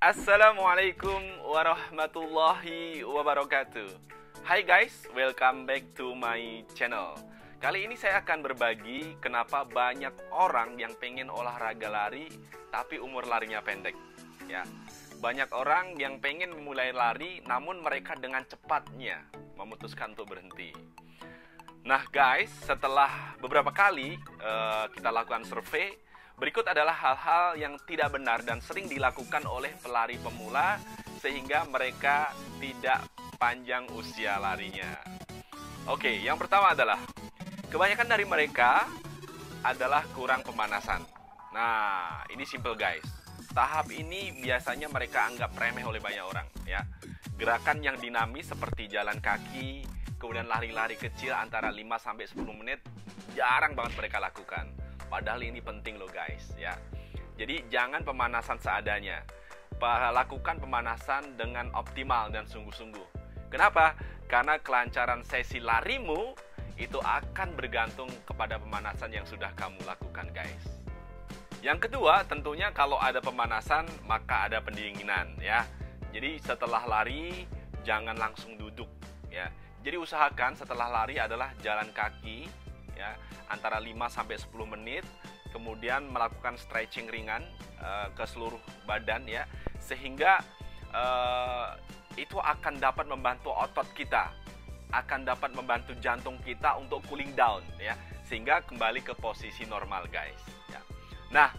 Assalamualaikum warahmatullahi wabarakatuh. Hai guys, welcome back to my channel. Kali ini saya akan berbagi kenapa banyak orang yang pengen olahraga lari tapi umur larinya pendek. Ya, banyak orang yang pengen memulai lari namun mereka dengan cepatnya memutuskan untuk berhenti. Nah guys, setelah beberapa kali kita lakukan survei, berikut adalah hal-hal yang tidak benar dan sering dilakukan oleh pelari pemula sehingga mereka tidak panjang usia larinya. Oke, yang pertama adalah kebanyakan dari mereka adalah kurang pemanasan. Nah, ini simple guys. Tahap ini biasanya mereka anggap remeh oleh banyak orang ya. Gerakan yang dinamis seperti jalan kaki, kemudian lari-lari kecil antara 5-10 menit jarang banget mereka lakukan. Padahal ini penting loh guys ya. Jadi jangan pemanasan seadanya. Lakukan pemanasan dengan optimal dan sungguh-sungguh. Kenapa? Karena kelancaran sesi larimu itu akan bergantung kepada pemanasan yang sudah kamu lakukan guys. Yang kedua, tentunya kalau ada pemanasan maka ada pendinginan ya. Jadi setelah lari jangan langsung duduk ya. Jadi usahakan setelah lari adalah jalan kaki ya, antara 5-10 menit, kemudian melakukan stretching ringan ke seluruh badan ya, sehingga itu akan dapat membantu otot kita, akan dapat membantu jantung kita untuk cooling down ya, sehingga kembali ke posisi normal guys ya. Nah,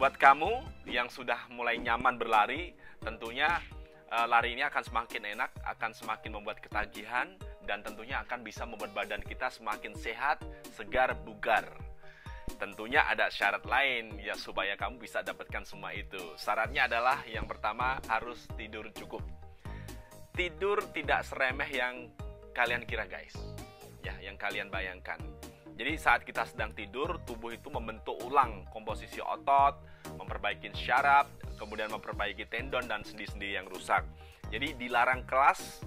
buat kamu yang sudah mulai nyaman berlari, tentunya lari ini akan semakin enak, akan semakin membuat ketagihan, dan tentunya akan bisa membuat badan kita semakin sehat, segar, bugar. Tentunya ada syarat lain ya supaya kamu bisa dapatkan semua itu. Syaratnya adalah yang pertama harus tidur cukup. Tidur tidak seremeh yang kalian kira guys. Ya, yang kalian bayangkan. Jadi saat kita sedang tidur, tubuh itu membentuk ulang komposisi otot, memperbaiki syaraf, kemudian memperbaiki tendon dan sendi-sendi yang rusak. Jadi dilarang keras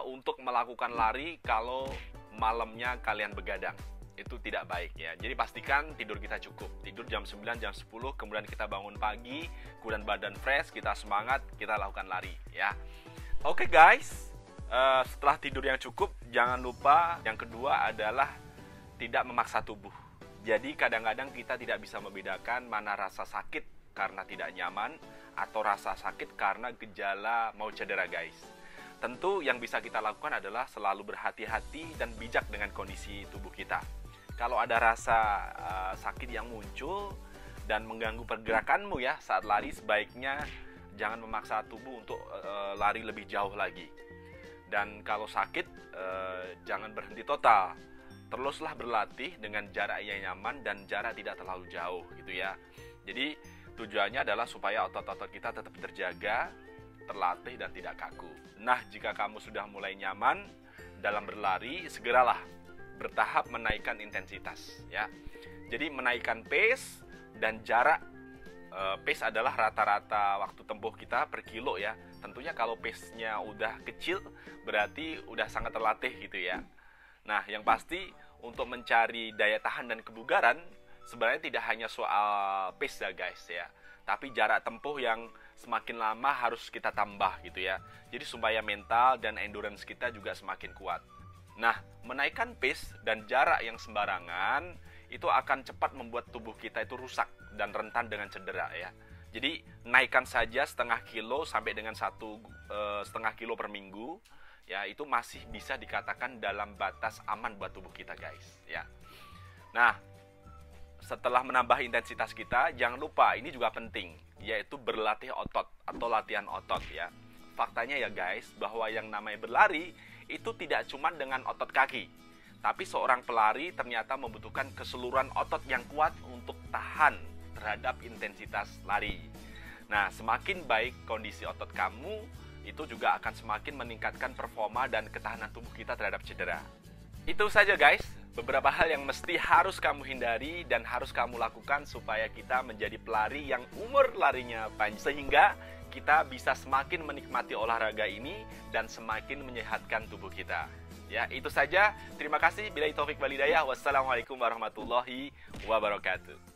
untuk melakukan lari kalau malamnya kalian begadang. Itu tidak baik ya. Jadi pastikan tidur kita cukup. Tidur jam 9, jam 10, kemudian kita bangun pagi, kemudian badan fresh, kita semangat, kita lakukan lari ya. Oke guys, setelah tidur yang cukup, jangan lupa yang kedua adalah tidak memaksa tubuh. Jadi kadang-kadang kita tidak bisa membedakan mana rasa sakit karena tidak nyaman atau rasa sakit karena gejala mau cedera guys. Tentu yang bisa kita lakukan adalah selalu berhati-hati dan bijak dengan kondisi tubuh kita. Kalau ada rasa sakit yang muncul dan mengganggu pergerakanmu ya saat lari, sebaiknya jangan memaksa tubuh untuk lari lebih jauh lagi. Dan kalau sakit, jangan berhenti total. Teruslah berlatih dengan jarak yang nyaman dan jarak tidak terlalu jauh gitu ya. Jadi tujuannya adalah supaya otot-otot kita tetap terjaga, terlatih dan tidak kaku. Nah, jika kamu sudah mulai nyaman dalam berlari, segeralah bertahap menaikkan intensitas ya. Jadi menaikkan pace dan jarak. Pace adalah rata-rata waktu tempuh kita per kilo ya. Tentunya kalau pace-nya udah kecil berarti udah sangat terlatih gitu ya. Nah, yang pasti untuk mencari daya tahan dan kebugaran sebenarnya tidak hanya soal pace ya guys ya, tapi jarak tempuh yang semakin lama harus kita tambah gitu ya. Jadi supaya mental dan endurance kita juga semakin kuat. Nah, menaikkan pace dan jarak yang sembarangan itu akan cepat membuat tubuh kita itu rusak dan rentan dengan cedera ya. Jadi naikkan saja setengah kilo sampai dengan 1,5 kilo per minggu ya, itu masih bisa dikatakan dalam batas aman buat tubuh kita guys ya. Nah, setelah menambah intensitas kita, jangan lupa ini juga penting, yaitu berlatih otot atau latihan otot ya. Faktanya ya guys, bahwa yang namanya berlari itu tidak cuma dengan otot kaki, tapi seorang pelari ternyata membutuhkan keseluruhan otot yang kuat untuk tahan terhadap intensitas lari. Nah, semakin baik kondisi otot kamu, itu juga akan semakin meningkatkan performa dan ketahanan tubuh kita terhadap cedera. Itu saja guys, beberapa hal yang mesti harus kamu hindari dan harus kamu lakukan supaya kita menjadi pelari yang umur larinya panjang, sehingga kita bisa semakin menikmati olahraga ini dan semakin menyehatkan tubuh kita. Ya, itu saja. Terima kasih. Billahi taufik wal hidayah. Wassalamualaikum warahmatullahi wabarakatuh.